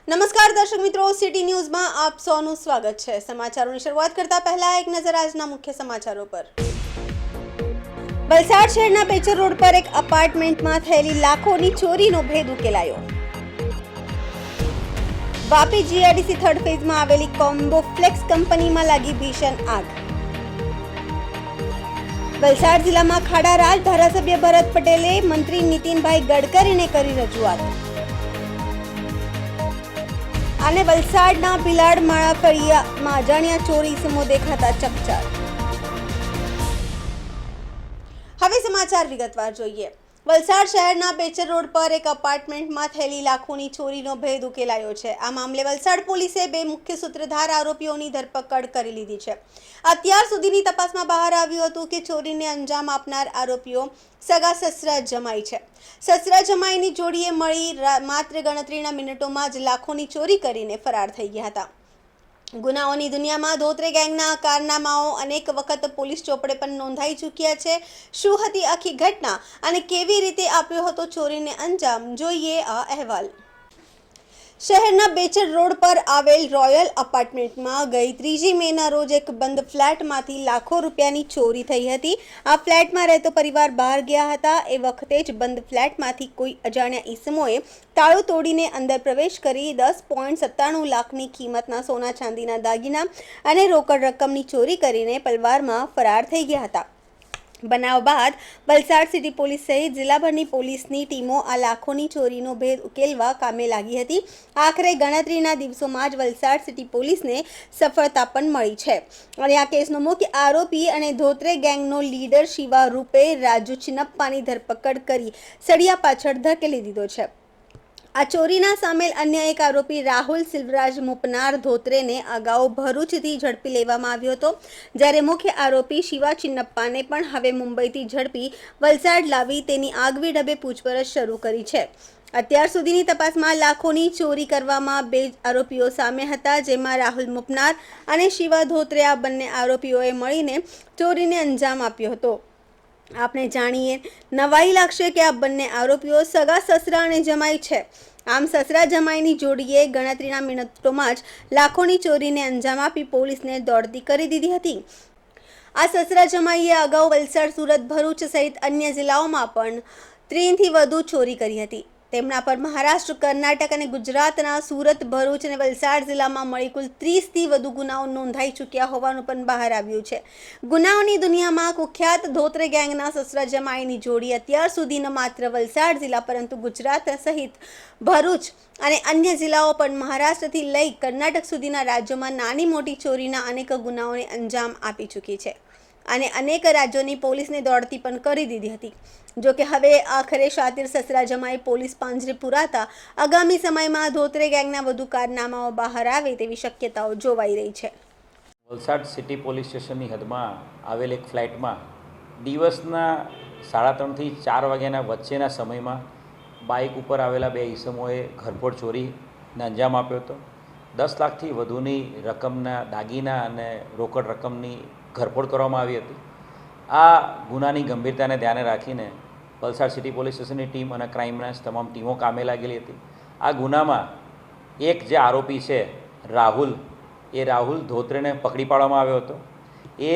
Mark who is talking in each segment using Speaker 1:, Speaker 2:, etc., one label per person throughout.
Speaker 1: નમસ્કાર દર્શક મિત્રો, સિટી ન્યૂઝમાં આપ સૌનું સ્વાગત છે। સમાચારોની શરૂઆત કરતા પહેલા એક નજર આજના મુખ્ય સમાચારો પર। વલસાડ શહેરના પેચર રોડ પર એક અપાર્ટમેન્ટમાં થયેલી લાખોની ચોરીનો ભેદ ઉકેલાયો। વાપી જીઆઈડીસી થર્ડ ફેઝમાં આવેલી કોમ્બો ફ્લેક્સ કંપનીમાં લાગી ભીષણ આગ। વલસાડ જિલ્લામાં ખાડા રાજ ધારાસભ્ય ભરત પટેલે મંત્રી નીતિનભાઈ ગડકરીને કરી રજૂઆત। અને વલસાડના ભીલાડ માળા ફળિયામાં અજાણ્યા ચોર ઈસમો દેખાતા ચકચાર। હવે સમાચાર વિગતવાર જોઈએ। વલસાડ શહેરના પેચર રોડ પર એક અપાર્ટમેન્ટમાં થયેલી લાખોની ચોરીનો ભેદ ઉકેલાયો છે। આ મામલે વલસાડ પોલીસે બે મુખ્ય સૂત્રધાર આરોપીઓની ધરપકડ કરી લીધી છે। અત્યાર સુધીની તપાસમાં બહાર આવ્યું હતું કે ચોરીને અંજામ આપનાર આરોપીઓ સગા સસરા જમાઈ છે। સસરા જમાઈની જોડીએ મળી માત્ર ગણતરીના મિનિટોમાં જ લાખોની ચોરી કરીને ફરાર થઈ ગયા હતા। ગુનાઓની દુનિયામાં ધોત્રે ગેંગના કારનામાઓ અનેક વખત પોલીસ ચોપડે પણ નોંધાઈ ચૂક્યા છે। શું હતી આખી ઘટના અને કેવી રીતે આપ્યો હતો ચોરીને અંજામ, જોઈએ આ અહેવાલ। શહેરના બેચર રોડ પર આવેલ રોયલ અપાર્ટમેન્ટમાં ગઈ 3 મેના રોજ એક બંધ ફ્લેટમાંથી લાખો રૂપિયાની ચોરી થઈ હતી। આ ફ્લેટમાં રહેતો પરિવાર બહાર ગયા હતા। એ વખતે જ બંધ ફ્લેટમાંથી કોઈ અજાણ્યા ઈસમોએ તાળું તોડીને અંદર પ્રવેશ કરી 10.97 લાખની કિંમતના સોના ચાંદીના દાગીના અને રોકડ રકમની ચોરી કરીને પલવારમાં ફરાર થઈ ગયા હતા। બનાવ બાદ વલસાડ સિટી પોલીસ સહિત જિલ્લાભરની પોલીસની ટીમો આ લાખોની ચોરીનો ભેદ ઉકેલવા કામે લાગી હતી। આખરે ગણતરીના દિવસોમાં જ વલસાડ સિટી પોલીસને સફળતા પણ મળી છે અને આ કેસનો મુખ્ય આરોપી અને ધોત્રે ગેંગનો લીડર શિવા રૂપે રાજુ ચિનપ્પાની ધરપકડ કરી સળિયા પાછળ ધકેલી દીધો છે। આ ચોરીના સામેલ અન્ય એક આરોપી રાહુલ સિલ્વરાજ મુપનાર ધોત્રેને અગાઉ ભરૂચથી ઝડપી લેવામાં આવ્યો હતો, જ્યારે મુખ્ય આરોપી શિવા ચિન્નપ્પાને પણ હવે મુંબઈથી ઝડપી વલસાડ લાવી તેની આગવી ઢબે પૂછપરછ શરૂ કરી છે। અત્યાર સુધીની તપાસમાં લાખોની ચોરી કરવામાં બે આરોપીઓ સામે હતા, જેમાં રાહુલ મુપનાર અને શિવા ધોત્રે આ બંને આરોપીઓએ મળીને ચોરીને અંજામ આપ્યો હતો। આપણે જાણીએ નવાઈ લાગશે કે આ બંને આરોપીઓ સગા સસરા અને જમાઈ છે। આમ સસરા જમાઈની જોડીએ ગણતરીના મિનિટોમાં જ લાખોની ચોરીને અંજામ આપી પોલીસને દોડતી કરી દીધી હતી। આ સસરા જમાઈએ અગાઉ વલસાડ, સુરત, ભરૂચ સહિત અન્ય જિલ્લાઓમાં પણ 3થી વધુ ચોરી કરી હતી। તેમના પર મહારાષ્ટ્ર, કર્ણાટક અને ગુજરાતના સુરત, ભરૂચ અને વલસાડ જિલ્લામાં મળી કુલ 30થી વધુ ગુનાઓ નોંધાઈ ચૂક્યા હોવાનું પણ બહાર આવ્યું છે। ગુનાઓની દુનિયામાં કુખ્યાત ધોત્રે ગેંગના સસરા જમાઈની જોડી અત્યાર સુધી ન માત્ર વલસાડ જિલ્લા પરંતુ ગુજરાત સહિત ભરૂચ અને અન્ય જિલ્લાઓ પણ મહારાષ્ટ્રથી લઈ કર્ણાટક સુધીના રાજ્યોમાં નાની મોટી ચોરીના અનેક ગુનાઓને અંજામ આપી ચૂકી છે અને અનેક રાજ્યોની પોલીસને દોડતી પણ કરી દીધી હતી। જો કે હવે આખરે શાતિર સસરા જમાઈ પોલીસ પાંજરે પુરાતા આગામી સમયમાં ધોત્રે ગેંગના વધુ કારનામાઓ બહાર આવે તેવી શક્યતાઓ જોવાઈ રહી છે।
Speaker 2: વલસાડ સિટી પોલીસ સ્ટેશનની હદમાં આવેલ એક ફ્લેટમાં દિવસના 3:30થી 4 વાગ્યાના વચ્ચેના સમયમાં બાઇક ઉપર આવેલા બે ઈસમોએ ઘરફોડ ચોરીને અંજામ આપ્યો હતો। 10 લાખથી વધુની રકમના દાગીના અને રોકડ રકમની ઘરફોડ કરવામાં આવી હતી। આ ગુનાની ગંભીરતાને ધ્યાને રાખીને વલસાડ સિટી પોલીસ સ્ટેશનની ટીમ અને ક્રાઇમ બ્રાન્ચ તમામ ટીમો કામે લાગેલી હતી। આ ગુનામાં એક જે આરોપી છે રાહુલ ધોત્રેને પકડી પાડવામાં આવ્યો હતો। એ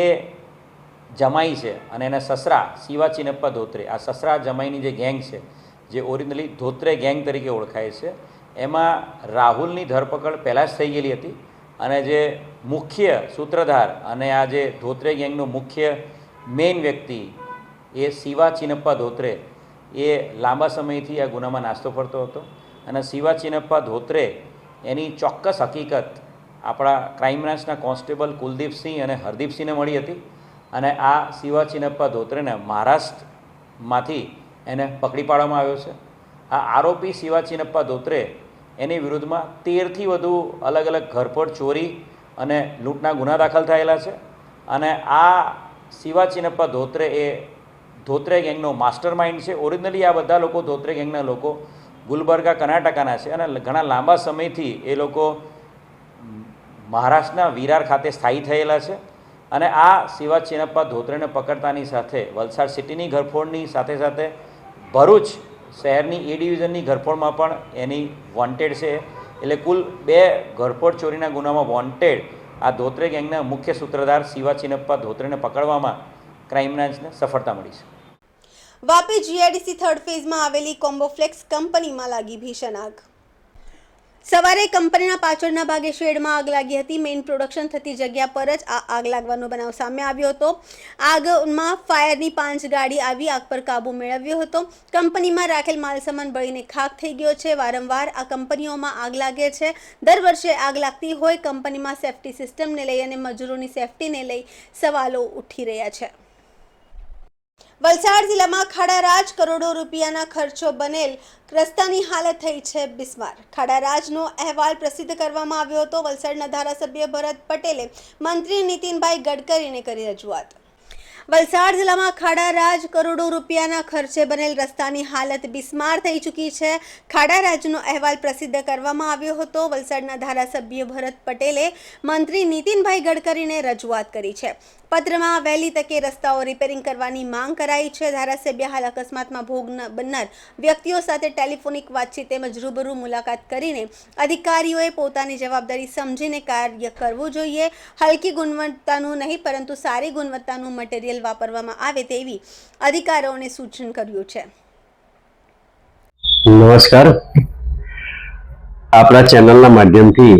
Speaker 2: જમાઈ છે અને એના સસરા શિવા ચિનપ્પા ધોત્રે, આ સસરા જમાઈની જે ગેંગ છે જે ઓરિજિનલી ધોત્રે ગેંગ તરીકે ઓળખાય છે, એમાં રાહુલની ધરપકડ પહેલાં જ થઈ ગયેલી હતી અને જે મુખ્ય સૂત્રધાર અને આ જે ધોત્રે ગેંગનો મુખ્ય મેઇન વ્યક્તિ એ શિવા ચિનપ્પા ધોત્રે એ લાંબા સમયથી આ ગુનામાં નાસ્તો ફરતો હતો અને શિવા ચિનપ્પા ધોત્રે એની ચોક્કસ હકીકત આપણા ક્રાઇમ બ્રાન્ચના કોન્સ્ટેબલ કુલદીપસિંહ અને હરદીપસિંહને મળી હતી અને આ શિવા ચિનપ્પા ધોત્રેને મહારાષ્ટ્રમાંથી એને પકડી પાડવામાં આવ્યો છે। આ આરોપી શિવા ચિનપ્પા ધોત્રે એની વિરુદ્ધમાં 13થી વધુ અલગ અલગ ઘરફોડ, ચોરી અને લૂંટના ગુના દાખલ થયેલા છે અને આ શિવા ચિનપ્પા ધોત્રે એ ધોત્રે ગેંગનો માસ્ટર માઇન્ડ છે। ઓરિજિનલી આ બધા લોકો ધોત્રે ગેંગના લોકો ગુલબર્ગા, કર્ણાટકના છે અને ઘણા લાંબા સમયથી એ લોકો મહારાષ્ટ્રના વિરાર ખાતે સ્થાયી થયેલા છે અને આ શિવા ચિનપ્પા ધોત્રેને પકડતાની સાથે વલસાડ સિટીની ઘરફોડની સાથે સાથે ભરૂચ શહેરની એ ડિવિઝનની ઘરફોડમાં પણ એની વોન્ટેડ છે એટલે કુલ 2 ઘરફોડ ચોરીના ગુનામાં વોન્ટેડ આ ધોત્રે ગેંગના મુખ્ય સૂત્રધાર શિવા ચિનપ્પા ધોત્રેને પકડવામાં ક્રાઇમ બ્રાન્ચને સફળતા મળી છે.
Speaker 1: વાપી જીઆઈડીસી થર્ડ ફેઝમાં આવેલી કોમ્બોફ્લેક્સ કંપનીમાં લાગી ભીષણ આગ. સવારે કંપનીના પાછળના ભાગે શેડમાં આગ લાગી હતી. મેઇન પ્રોડક્શન થતી જગ્યા પર જ આ આગ લાગવાનો બનાવ સામે આવ્યો હતો. આગમાં ફાયરની 5 ગાડી આવી આગ પર કાબુ મેળવ્યો હતો. કંપનીમાં રાખેલ માલસામાન બળીને ખાખ થઈ ગયો છે. વારંવાર આ કંપનીઓમાં આગ લાગે છે. દર વર્ષે આગ લાગતી હોય. કંપનીમાં સેફ્ટી સિસ્ટમને લઈ અને મજૂરોની સેફ્ટીને લઈ સવાલો ઉઠી રહ્યા છે. વલસાડ જિલ્લામાં ખાડારાજ કરોડો રૂપિયાના ખર્ચો બનેલ રસ્તાની હાલત થઈ છે બિસ્માર. ખાડારાજનો અહેવાલ પ્રસિદ્ધ કરવામાં આવ્યો હતો. વલસાડના ધારાસભ્ય ભરત પટેલે મંત્રી નીતિનભાઈ ગડકરીને કરી રજૂઆત. વલસાડ જિલ્લામાં ખાડારાજ કરોડો રૂપિયાના ખર્ચે બનેલ રસ્તાની હાલત બિસ્માર થઈ ચૂકી છે. ખાડારાજનો અહેવાલ પ્રસિદ્ધ કરવામાં આવ્યો હતો. વલસાડના ધારાસભ્ય ભરત પટેલે મંત્રી નીતિનભાઈ ગડકરીને રજૂઆત કરી છે. પત્રમાં વહેલી તકે રસ્તાઓ રિપેરિંગ કરવાની માંગ કરાઈ છે. ધારાસભ્ય હાલ અકસ્માતમાં ભોગ બનનાર વ્યક્તિઓ સાથે ટેલિફોનિક વાતચીત તેમજ રૂબરૂ મુલાકાત કરીને અધિકારીઓએ પોતાની જવાબદારી સમજીને કાર્ય કરવું જોઈએ. હલકી ગુણવત્તાનું નહીં પરંતુ સારી ગુણવત્તાનું મટીરિયલ વાપરવામાં આવે તેવી અધિકારીઓને સૂચન કર્યું છે.
Speaker 3: નમસ્કાર. આપણા ચેનલના માધ્યમથી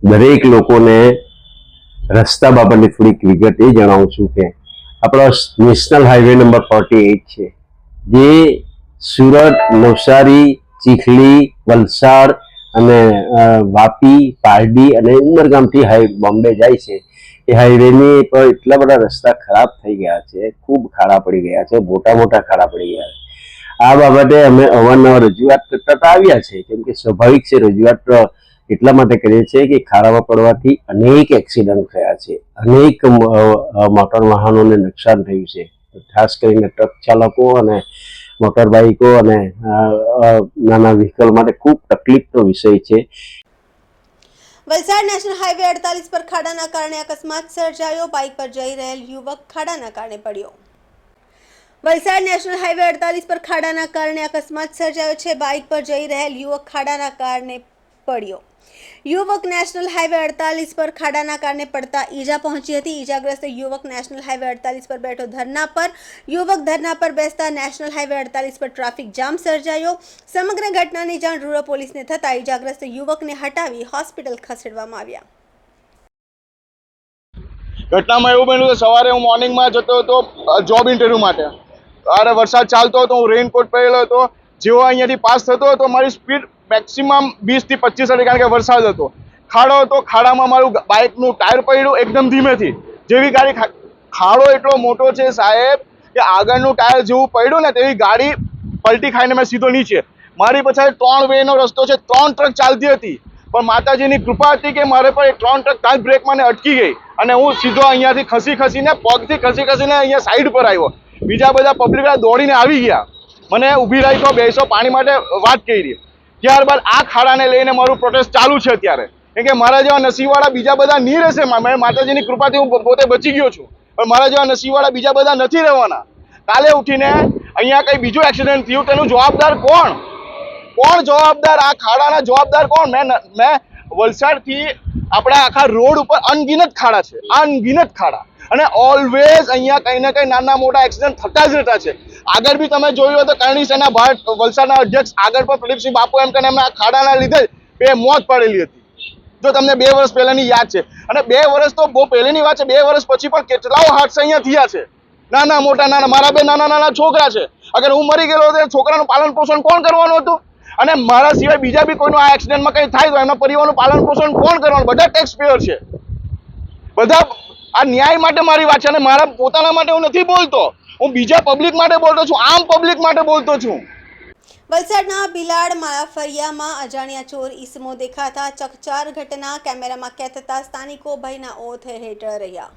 Speaker 3: દરેક લોકોને રસ્તા બાબતની થોડીક વિગત એ જણાવું છું કે આપણો નેશનલ હાઈવે નંબર 48 છે, જે સુરત, નવસારી, ચીખલી, વલસાડ અને વાપી, પારડી અને ઉમરગામથી બોમ્બે જાય છે. એ હાઈવેની પર એટલા બધા રસ્તા ખરાબ થઈ ગયા છે, ખૂબ ખાડા પડી ગયા છે, મોટા મોટા ખાડા પડી ગયા છે. આ બાબતે અમે અવારનવાર રજૂઆત કરતા આવ્યા છે, કેમ કે સ્વાભાવિક છે. રજૂઆત એટલા માટે કરીએ છીએ કે ખાડામાં પડવાથી અનેક એક્સિડન્ટ થયા છે, અનેક મોટર વાહનોને નુકસાન થયું છે. ખાસ કરીને ટ્રક ચાલકો અને મોટર બાઇકો અને નાના વ્હીકલ માટે ખૂબ તકલીફનો વિષય છે.
Speaker 1: વલસાડ નેશનલ હાઈવે 48 પર ખાડાના કારણે અકસ્માત સર્જાયો. બાઇક પર જઈ રહેલ યુવક ખાડાના કારણે પડ્યો. વલસાડ નેશનલ હાઈવે 48 પર ખાડાના કારણે અકસ્માત સર્જાયો છે. બાઇક પર જઈ રહેલ યુવક ખાડાના કારણે પડ્યો. યુવક નેશનલ હાઈવે 48 પર ખાડાના કારણે પડતા ઈજા પહોંચી હતી. ઈજાગ્રસ્ત યુવક નેશનલ હાઈવે 48 પર બેઠો ધરના પર. યુવક ધરના પર બેસતા નેશનલ હાઈવે 48 પર ટ્રાફિક જામ સર્જાયો. સમગ્ર ઘટનાની જાણ રૂરલ પોલીસને થતા ઈજાગ્રસ્ત યુવકને હટાવી હોસ્પિટલ ખસેડવામાં આવ્યા.
Speaker 4: ઘટનામાં એવું બન્યું કે સવારે હું મોર્નિંગમાં જતો હતો જોબ ઇન્ટરવ્યૂ માટે. અરે વરસાદ ચાલતો હતો, હું રેઇનકોટ પહેરેલો હતો. જેવો અહીંયાથી પાસ થતો હતો મારી સ્પીડ મેક્સિમમ 20 થી 25 હતી, કારણ કે વરસાદ હતો. ખાડો હતો, ખાડામાં મારું બાઇકનું ટાયર પડ્યું એકદમ ધીમેથી. જેવી ગાડી ખાડો એટલો મોટો છે સાહેબ કે આગળનું ટાયર જેવું પડ્યું ને તેવી ગાડી પલટી ખાઈને મેં સીધો નીચે. મારી પાછળ 3 વેનો રસ્તો છે, 3 ટ્રક ચાલતી હતી, પણ માતાજીની કૃપા હતી કે મારે પર 3 ટ્રક ત્યાં બ્રેક મને અટકી ગઈ અને હું સીધો અહીંયાથી ખસીને પગથી ખસીને અહીંયા સાઈડ પર આવ્યો. બીજા બધા પબ્લિક દોડીને આવી ગયા, મને ઊભી રાખ્યો, બેસો, પાણી માટે વાત કરી. ત્યારબાદ આ ખાડાને લઈને મારું પ્રોટેસ્ટ ચાલુ છે અત્યારે, કેમ કે મારા જેવા નસીબવાળા બીજા બધા નહીં રહેશે. માતાજીની કૃપાથી હું પોતે બચી ગયો છું, પણ મારા જેવા નસીબવાળા બીજા બધા નથી રહેવાના. કાલે ઉઠીને અહીંયા કંઈ બીજું એક્સિડન્ટ થયું, તેનું જવાબદાર કોણ? કોણ જવાબદાર? આ ખાડાના જવાબદાર કોણ? મેં વલસાડથી આપણા આખા રોડ ઉપર અનગિનત ખાડા છે, અનગિનત ખાડા, અને ઓલવેઝ અહીંયા કંઈ ને કંઈ નાના મોટા એક્સિડન્ટ થતા જ રહેતા છે. આગળ બી તમે જોયું હોય તો કરણી સેના વલસાડના અધ્યક્ષ આગળ પણ પ્રદીપસિંહ બાપુ એમ કરીને એમના ખાડાના લીધે 2 મોત પડેલી હતી, જો તમને 2 વર્ષ પહેલાની યાદ છે. અને 2 વર્ષ તો બહુ પહેલાની વાત છે, 2 વર્ષ પછી પણ કેટલાઓ હાદસા અહીંયા થયા છે, નાના મોટા. મારા 2 નાના છોકરા છે, અગર હું મરી ગયેલો તો છોકરાનું પાલન પોષણ કોણ કરવાનું હતું? અને મારા સિવાય બીજા બી કોઈનું આ એક્સિડન્ટમાં કંઈ થાય તો એમના પરિવારનું પાલન પોષણ કોણ કરવાનું? બધા ટેક્સ પેયર છે, બધા. આ ન્યાય માટે મારી વાત છે, અને મારા પોતાના માટે હું નથી બોલતો, હું બીજા પબ્લિક માટે બોલતો છું, આમ પબ્લિક માટે બોલતો છું.
Speaker 1: વલસાડના ભિલાડ માળાફળિયામાં અજાણ્યા ચોર ઈસમો દેખાતા ચકચાર ઘટના. કેમેરામાં કેદ થતા સ્થાનિકો ભયના ઓથ હેઠળ રહ્યા.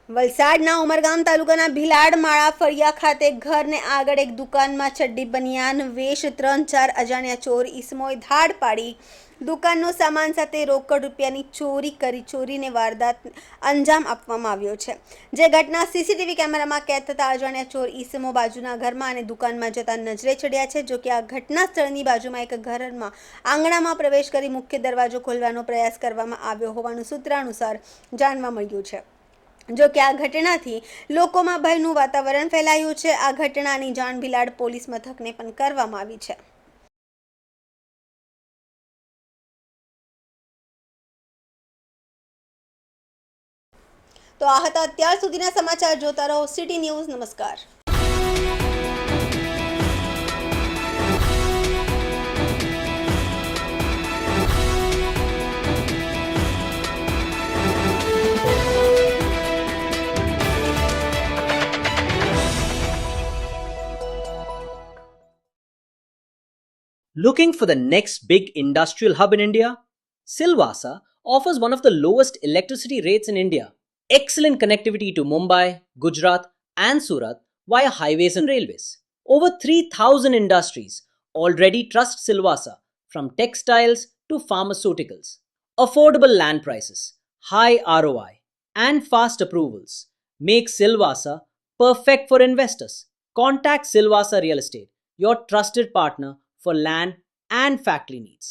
Speaker 1: વલસાડના ઉમરગામ તાલુકાના ભીલાડ માળા ફળિયા ખાતે ઘરને આગળ એક દુકાનમાં ચડ્ડી બનિયાન વેશ 3-4 અજાણ્યા ચોર ઈસમોએ ધાડ પાડી દુકાનનો સામાન સાથે રોકડ રૂપિયાની ચોરી કરી ચોરીને વારદાત અંજામ આપવામાં આવ્યો છે. જે ઘટના સીસીટીવી કેમેરામાં કેદ થતા અજાણ્યા ચોર ઈસમો બાજુના ઘરમાં અને દુકાનમાં જતા નજરે ચડ્યા છે. જો કે આ ઘટના સ્થળની બાજુમાં એક ઘરમાં આંગણામાં પ્રવેશ કરી મુખ્ય દરવાજો ખોલવાનો પ્રયાસ કરવામાં આવ્યો હોવાનું સૂત્રાનુસાર જાણવા મળ્યું છે. જો કે આ ઘટનાથી લોકોમાં ભયનું વાતાવરણ ફેલાયું છે. આ ઘટનાની જાણ ભીલાડ પોલીસ મથકને પણ કરવામાં આવી છે. તો આ હતા અત્યાર સુધીના સમાચાર. જોતા રહો સિટી ન્યૂઝ. નમસ્કાર.
Speaker 5: Looking for the next big industrial hub in India? Silvassa offers one of the lowest electricity rates in India. Excellent connectivity to Mumbai, Gujarat, and Surat via highways and railways. Over 3,000 industries already trust Silvassa, from textiles to pharmaceuticals. Affordable land prices, high ROI, and fast approvals make Silvassa perfect for investors. Contact Silvassa Real Estate, your trusted partner for land and factory needs.